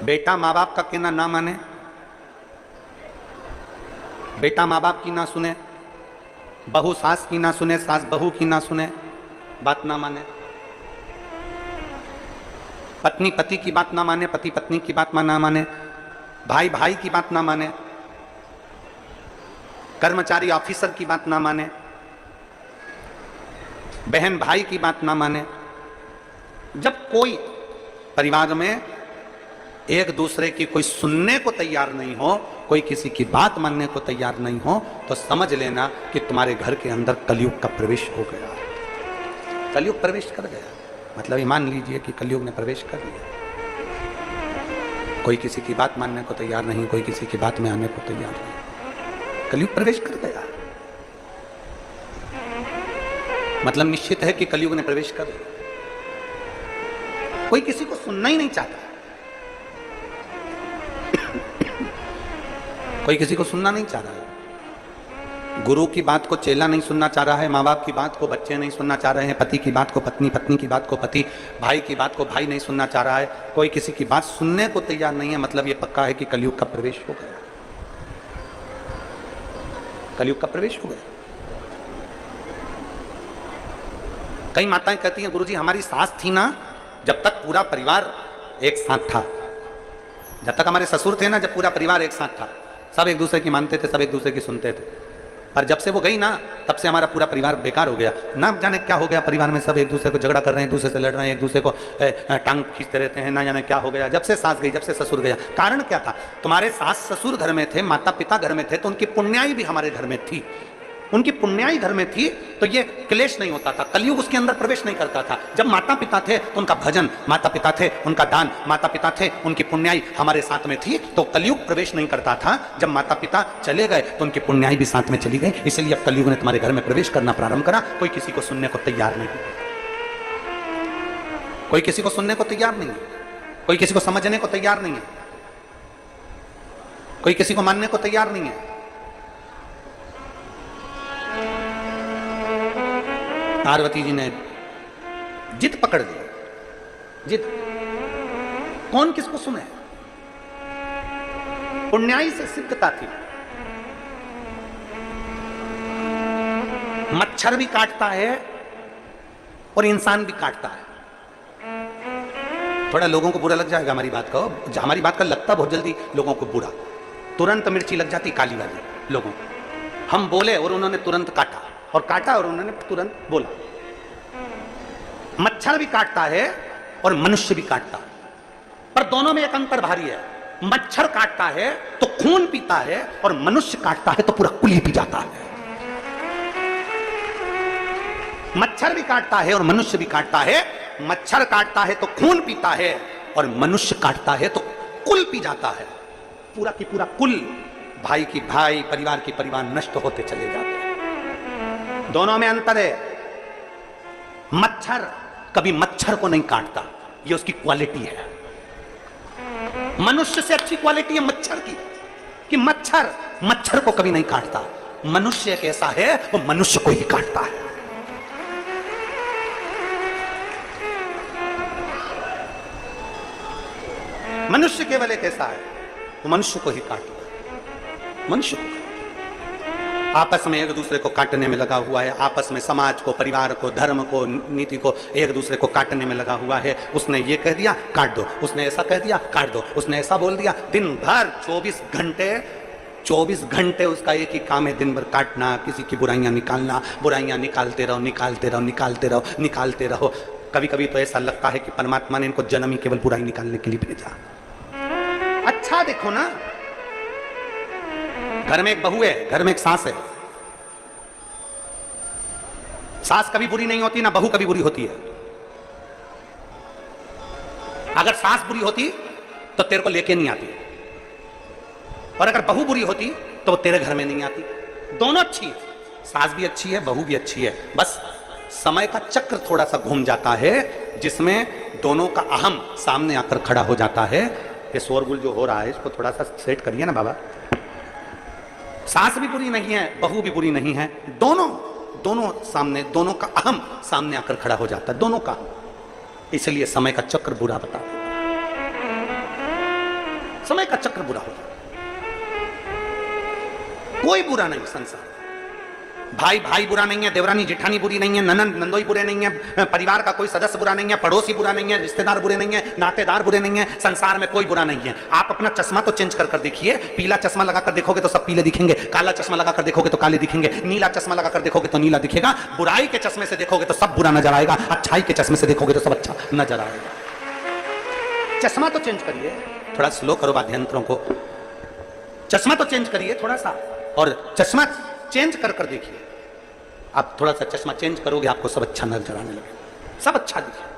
बेटा माँ बाप का कहना ना माने, बेटा माँ बाप की ना सुने, बहू सास की ना सुने, सास बहू की ना सुने, बात ना माने, पत्नी पति की बात ना माने, पति पत्नी की बात ना माने, भाई भाई की बात ना माने, कर्मचारी ऑफिसर की बात ना माने, बहन भाई की बात ना माने। जब कोई परिवार में एक दूसरे की कोई सुनने को तैयार नहीं हो, कोई किसी की बात मानने को तैयार नहीं हो, तो समझ लेना कि तुम्हारे घर के अंदर कलयुग का प्रवेश हो गया। कलयुग प्रवेश कर गया, मतलब ये मान लीजिए कि कलयुग ने प्रवेश कर लिया। कोई किसी की बात मानने को तैयार नहीं, कोई किसी की बात में आने को तैयार नहीं, कलयुग प्रवेश कर गया। मतलब निश्चित है कि कलयुग ने प्रवेश कर लिया। कोई किसी को सुनना ही नहीं चाहता, कोई किसी को सुनना नहीं चाह रहा है। गुरु की बात को चेला नहीं सुनना चाह रहा है, माँ बाप की बात को बच्चे नहीं सुनना चाह रहे हैं, पति की बात को पत्नी, पत्नी की बात को पति, भाई की बात को भाई नहीं सुनना चाह रहा है। कोई किसी की बात सुनने को तैयार नहीं है। मतलब ये पक्का है कि कलयुग का प्रवेश हो गया, कलयुग का प्रवेश हो गया। कई माताएं कहती हैं, गुरुजी हमारी सास थी ना, जब तक पूरा परिवार एक साथ था, जब तक हमारे ससुर थे ना, जब पूरा परिवार एक साथ था, सब एक दूसरे की मानते थे, सब एक दूसरे की सुनते थे। पर जब से वो गई ना, तब से हमारा पूरा परिवार बेकार हो गया। ना जाने क्या हो गया परिवार में, सब एक दूसरे को झगड़ा कर रहे हैं, एक दूसरे से लड़ रहे हैं, एक दूसरे को टांग खींचते रहते हैं। ना जाने क्या हो गया, जब से सास गई, जब से ससुर गया। कारण क्या था? तुम्हारे सास ससुर घर में थे, माता पिता घर में थे, तो उनकी पुण्याई भी हमारे घर में थी, उनकी पुण्याई घर में थी, तो ये क्लेश नहीं होता था, कलयुग उसके अंदर प्रवेश नहीं करता था। जब माता पिता थे तो उनका भजन, माता पिता थे उनका दान, माता पिता थे उनकी पुण्याई हमारे साथ में थी, तो कलयुग प्रवेश नहीं करता था। जब माता पिता चले गए तो उनकी पुण्याई भी साथ में चली गई, इसलिए अब कलयुग ने तुम्हारे घर में प्रवेश करना प्रारंभ करा। कोई किसी को सुनने को तैयार नहीं, कोई किसी को सुनने को तैयार नहीं है, कोई किसी को समझने को तैयार नहीं है, कोई किसी को मानने को तैयार नहीं है। पार्वती जी ने जिद पकड़ ली, जिद। कौन किसको सुने? पुण्याई से सिद्धता थी। मच्छर भी काटता है और इंसान भी काटता है। थोड़ा लोगों को बुरा लग जाएगा हमारी बात का, हमारी बात का लगता बहुत जल्दी लोगों को बुरा, तुरंत मिर्ची लग जाती काली वाली लोगों को। हम बोले और उन्होंने तुरंत काटा, और काटा और उन्होंने तुरंत बोला। मच्छर भी काटता है और मनुष्य भी काटता है, पर दोनों में एक अंतर भारी है। मच्छर काटता है तो खून पीता है, और मनुष्य काटता है तो पूरा कुल ही पी जाता है। मच्छर भी काटता है और मनुष्य भी काटता है। मच्छर काटता है तो खून पीता है, और मनुष्य काटता है तो कुल पी जाता है। पूरा की पूरा कुल, भाई की भाई, परिवार की परिवार नष्ट होते चले जाते हैं। दोनों में अंतर है। मच्छर कभी मच्छर को नहीं काटता, ये उसकी क्वालिटी है। मनुष्य से अच्छी क्वालिटी है मच्छर की, कि मच्छर मच्छर को कभी नहीं काटता। मनुष्य एक ऐसा है, वो मनुष्य को ही काटता है। मनुष्य केवल एक ऐसा है, वो मनुष्य को ही काटता है, मनुष्य को। आपस में एक दूसरे को काटने में लगा हुआ है, आपस में समाज को, परिवार को, धर्म को, नीति को एक दूसरे को काटने में लगा हुआ है। उसने ये कह दिया काट दो, उसने ऐसा कह दिया काट दो, उसने ऐसा बोल दिया। दिन भर 24 घंटे उसका एक ही काम है, दिन भर काटना, किसी की बुराइयां निकालना, बुराइयां निकालते रहो, निकालते रहो, निकालते रहो, निकालते रहो। कभी कभी तो ऐसा लगता है कि परमात्मा ने इनको जन्म ही केवल बुराई निकालने के लिए भेजा। अच्छा देखो ना, घर में एक बहू है, घर में एक सास है। सास कभी बुरी नहीं होती, ना बहू कभी बुरी होती है। अगर सास बुरी होती तो तेरे को लेके नहीं आती, और अगर बहू बुरी होती तो वो तेरे घर में नहीं आती। दोनों अच्छी है, सास भी अच्छी है, बहू भी अच्छी है। बस समय का चक्र थोड़ा सा घूम जाता है, जिसमें दोनों का अहम सामने आकर खड़ा हो जाता है। ये शोरगुल जो हो रहा है, इसको थोड़ा सा सेट करिए ना बाबा। सास भी बुरी नहीं है, बहू भी बुरी नहीं है, दोनों सामने, दोनों का अहम सामने आकर खड़ा हो जाता है, दोनों का। इसलिए समय का चक्र बुरा बता देता। समय का चक्र बुरा हो जाता। कोई बुरा नहीं संसार, भाई भाई बुरा नहीं है, देवरानी जेठानी बुरी नहीं है, ननंद नंदोई बुरे नहीं है, परिवार का कोई सदस्य बुरा नहीं है, पड़ोसी बुरा नहीं है, रिश्तेदार बुरे नहीं है, नातेदार बुरे नहीं है, संसार में कोई बुरा नहीं है। आप अपना चश्मा तो चेंज कर देखिए, पीला चश्मा लगाकर देखोगे तो सब पीले दिखेंगे, काला चश्मा लगाकर देखोगे तो काले दिखेंगे, नीला चश्मा लगाकर देखोगे तो नीला दिखेगा। बुराई के चश्मे से देखोगे तो सब बुरा नजर आएगा, अच्छाई के चश्मे से देखोगे तो सब अच्छा नजर आएगा। चश्मा तो चेंज करिए, थोड़ा स्लो करो वाद्यंत्रों को, चश्मा तो चेंज करिए थोड़ा सा, और चश्मा चेंज कर देखिए। आप थोड़ा सा चश्मा चेंज करोगे, आपको सब अच्छा नजर आने लगेगा, सब अच्छा दिखेगा।